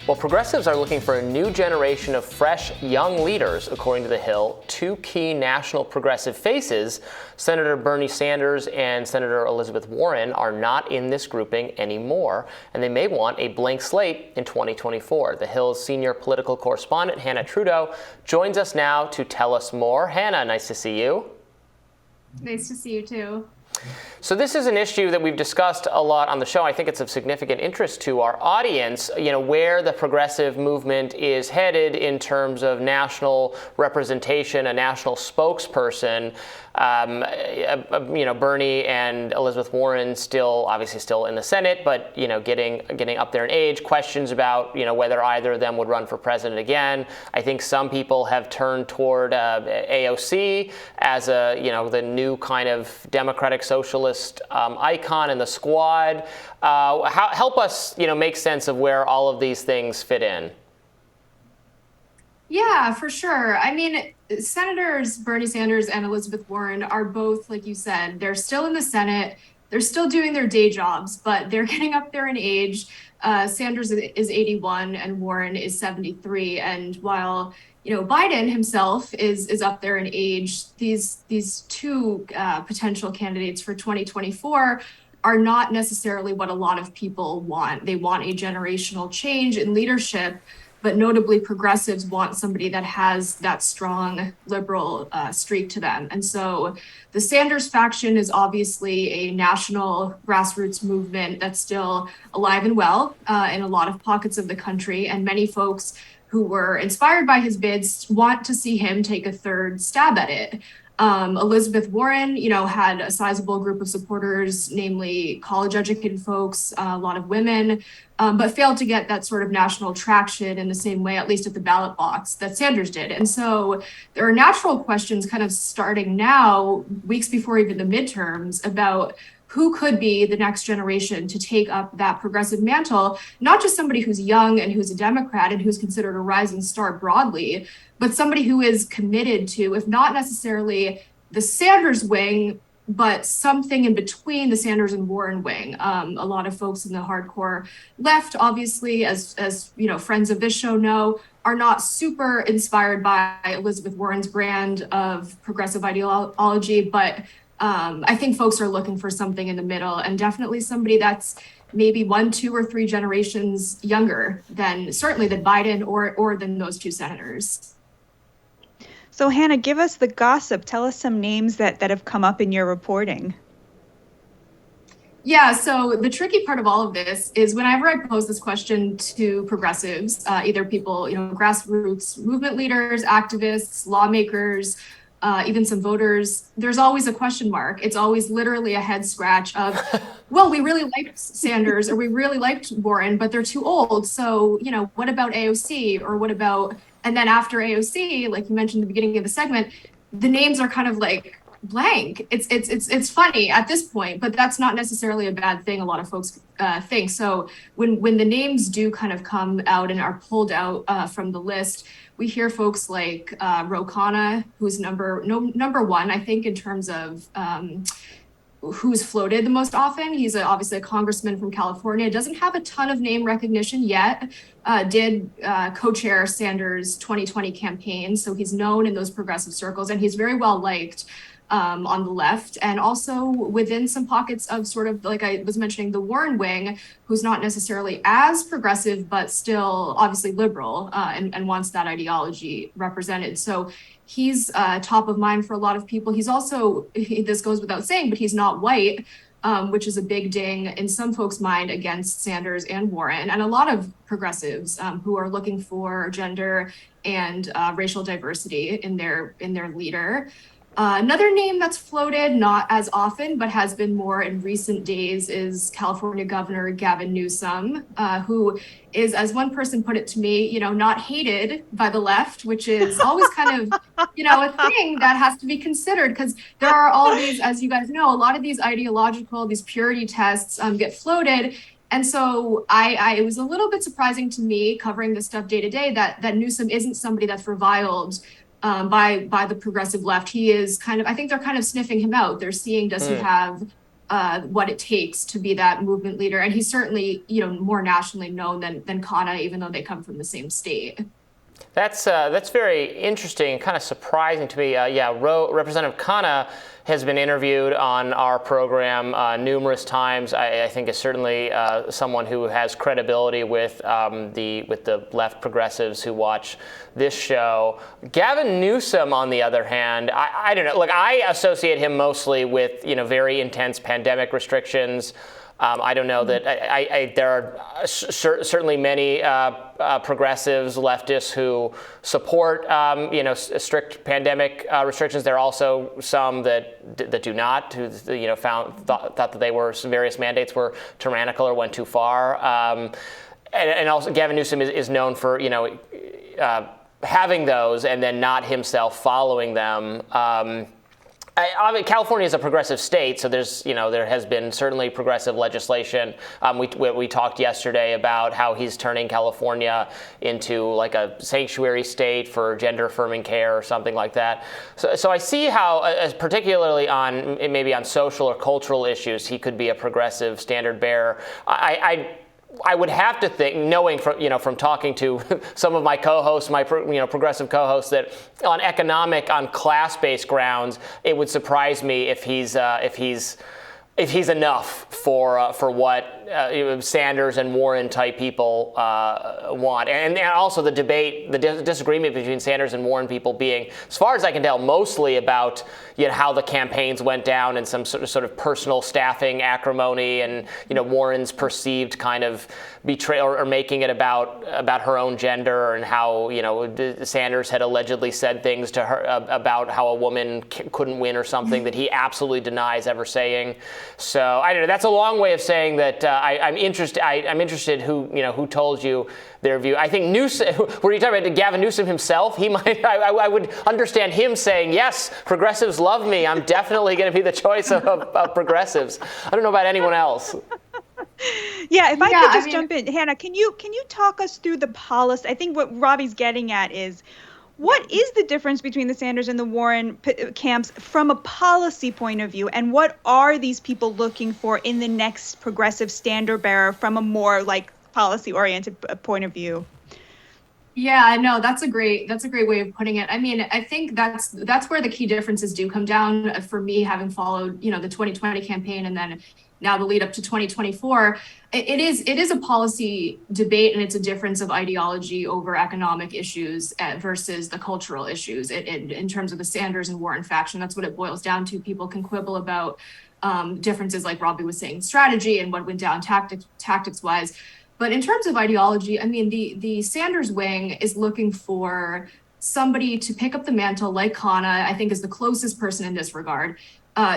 Well, progressives are looking for a new generation of fresh, young leaders. According to The Hill, two key national progressive faces, Senator Bernie Sanders and Senator Elizabeth Warren, are not in this grouping anymore, and they may want a blank slate in 2024. The Hill's senior political correspondent, Hanna Trudo, joins us now to tell us more. Hanna, nice to see you. Nice to see you too. So this is an issue that we've discussed a lot on the show. I think it's of significant interest to our audience, where the progressive movement is headed in terms of national representation, a national spokesperson. Bernie and Elizabeth Warren obviously still in the Senate, but, getting up there in age. Questions about, whether either of them would run for president again. I think some people have turned toward AOC as the new kind of democratic socialist icon in the squad. Help us, make sense of where all of these things fit in. Yeah, for sure. I mean, Senators Bernie Sanders and Elizabeth Warren are both, like you said, they're still in the Senate. They're still doing their day jobs, but they're getting up there in age. Sanders is 81 and Warren is 73. And while Biden himself is up there in age, these two potential candidates for 2024 are not necessarily what a lot of people want. They want a generational change in leadership, but notably progressives want somebody that has that strong liberal streak to them. And so the Sanders faction is obviously a national grassroots movement that's still alive and well in a lot of pockets of the country. And many folks who were inspired by his bids want to see him take a third stab at it. Elizabeth Warren, had a sizable group of supporters, namely college-educated folks, a lot of women, but failed to get that sort of national traction in the same way, at least at the ballot box, that Sanders did. And so there are natural questions kind of starting now, weeks before even the midterms, about who could be the next generation to take up that progressive mantle, not just somebody who's young and who's a Democrat and who's considered a rising star broadly, but somebody who is committed to, if not necessarily the Sanders wing, but something in between the Sanders and Warren wing. A lot of folks in the hardcore left, obviously, as friends of this show know, are not super inspired by Elizabeth Warren's brand of progressive ideology, but I think folks are looking for something in the middle, and definitely somebody that's maybe 1, 2, or 3 generations younger than Biden or than those two senators. So Hanna, give us the gossip. Tell us some names that have come up in your reporting. Yeah, so the tricky part of all of this is whenever I pose this question to progressives, either people, grassroots movement leaders, activists, lawmakers, even some voters, there's always a question mark. It's always literally a head scratch of, well, we really liked Sanders or we really liked Warren, but they're too old. So, what about AOC or what about, and then after AOC, like you mentioned at the beginning of the segment, the names are kind of like blank. It's funny at this point, but that's not necessarily a bad thing. A lot of folks think. So when the names do kind of come out and are pulled out from the list, we hear folks like Ro Khanna, who's number one, I think, in terms of who's floated the most often. He's obviously a congressman from California, doesn't have a ton of name recognition yet, did co-chair Sanders' 2020 campaign. So he's known in those progressive circles and he's very well liked on the left, and also within some pockets of sort of, like I was mentioning, the Warren wing, who's not necessarily as progressive, but still obviously liberal and wants that ideology represented. So he's top of mind for a lot of people. He's also, this goes without saying, but he's not white, which is a big ding in some folks' mind against Sanders and Warren, and a lot of progressives who are looking for gender and racial diversity in their leader. Another name that's floated, not as often, but has been more in recent days, is California Governor Gavin Newsom, who is, as one person put it to me, not hated by the left, which is always kind of, a thing that has to be considered, because there are all of these, as you guys know, a lot of these these purity tests get floated. And so it was a little bit surprising to me, covering this stuff day to day, that Newsom isn't somebody that's reviled by the progressive left. He is kind of, I think they're kind of sniffing him out. They're seeing, does he have what it takes to be that movement leader. And he's certainly, more nationally known than Hanna, even though they come from the same state. That's very interesting and kind of surprising to me. Representative Hanna has been interviewed on our program numerous times. I think is certainly someone who has credibility with the left progressives who watch this show. Gavin Newsom, on the other hand, I don't know. Look, I associate him mostly with very intense pandemic restrictions. I don't know that there are certainly many progressives, leftists who support strict pandemic restrictions. There are also some that do not, who thought that various mandates were tyrannical or went too far. And also Gavin Newsom is known for having those and then not himself following them. California is a progressive state, so there has been certainly progressive legislation. We talked yesterday about how he's turning California into like a sanctuary state for gender-affirming care or something like that. So I see how, particularly maybe on social or cultural issues, he could be a progressive standard bearer. I would have to think, knowing from talking to some of my co-hosts, my progressive co-hosts, that on class-based grounds, it would surprise me if he's enough for what Sanders and Warren type people want, and also the disagreement between Sanders and Warren people being, as far as I can tell, mostly about how the campaigns went down and some sort of personal staffing acrimony, and Warren's perceived kind of betrayal or making it about her own gender, and how Sanders had allegedly said things to her about how a woman couldn't win or something that he absolutely denies ever saying. So I don't know. That's a long way of saying that I'm interested. I'm interested who told you their view. I think Newsom. Were you talking about Gavin Newsom himself? He might. I would understand him saying, "Yes, progressives love me. I'm definitely going to be the choice of progressives." I don't know about anyone else. Yeah, if I could just jump in, Hanna, can you talk us through the policy? I think what Robbie's getting at is, what is the difference between the Sanders and the Warren camps from a policy point of view, and what are these people looking for in the next progressive standard bearer from a more policy-oriented point of view? Yeah, I know that's a great way of putting it. I mean, I think that's where the key differences do come down for me, having followed the 2020 campaign and then now the lead up to 2024. It is a policy debate, and it's a difference of ideology over economic issues versus the cultural issues. In terms of the Sanders and Warren faction, that's what it boils down to. People can quibble about differences, like Robbie was saying, strategy and what went down tactics wise. But in terms of ideology, I mean, the Sanders wing is looking for somebody to pick up the mantle, like Hanna, I think is the closest person in this regard,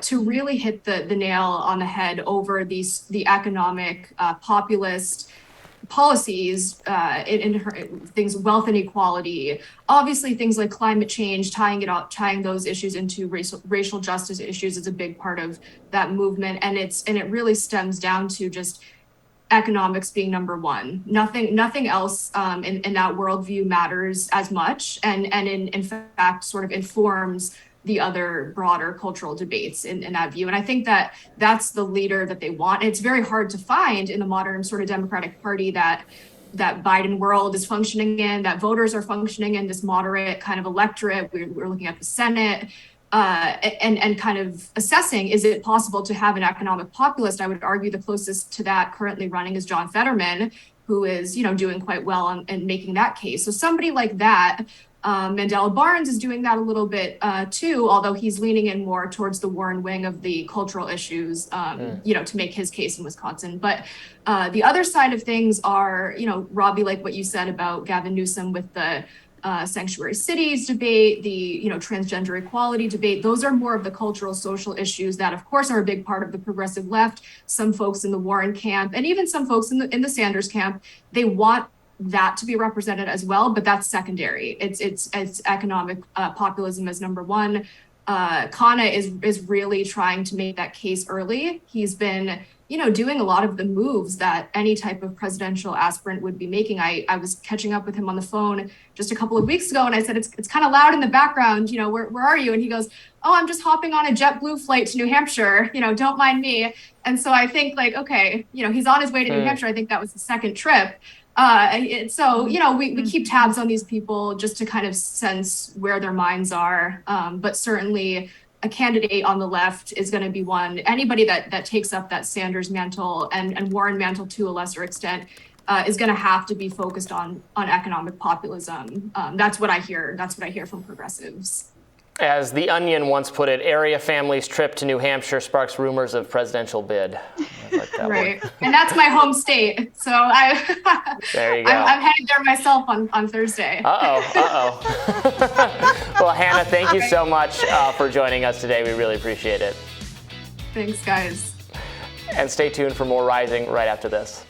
to really hit the nail on the head over the economic populist policies in things, wealth inequality, obviously things like climate change, tying those issues into racial justice issues is a big part of that movement, and it really stems down to just economics being number one. Nothing else in that worldview matters as much, and in fact sort of informs the other broader cultural debates in that view. And I think that's the leader that they want. It's very hard to find in the modern sort of Democratic Party that Biden world is functioning in, that voters are functioning in, this moderate kind of electorate. We're looking at the Senate and kind of assessing, is it possible to have an economic populist? I would argue the closest to that currently running is John Fetterman, who is, doing quite well and making that case. So somebody like that, Mandela Barnes is doing that a little bit too, although he's leaning in more towards the Warren wing of the cultural issues, to make his case in Wisconsin. But the other side of things are, Robbie, like what you said about Gavin Newsom with the sanctuary cities debate, the transgender equality debate. Those are more of the cultural, social issues that, of course, are a big part of the progressive left. Some folks in the Warren camp, and even some folks in the Sanders camp, they want that to be represented as well, but that's secondary. It's economic populism as number one. Hanna is really trying to make that case early. He's been doing a lot of the moves that any type of presidential aspirant would be making. I was catching up with him on the phone just a couple of weeks ago, and I said, it's kind of loud in the background, where are you? And he goes, oh, I'm just hopping on a JetBlue flight to New Hampshire, don't mind me. And so I think okay, he's on his way to New Hampshire. I think that was the second trip. So, we keep tabs on these people just to kind of sense where their minds are. But certainly a candidate on the left is going to be one. Anybody that takes up that Sanders mantle and Warren mantle to a lesser extent is going to have to be focused on economic populism. That's what I hear. That's what I hear from progressives. As The Onion once put it, area family's trip to New Hampshire sparks rumors of presidential bid. I like that right. One. And that's my home state. So there you go. I'm headed there myself on Thursday. Uh-oh. Well, Hanna, thank you so much for joining us today. We really appreciate it. Thanks, guys. And stay tuned for more Rising right after this.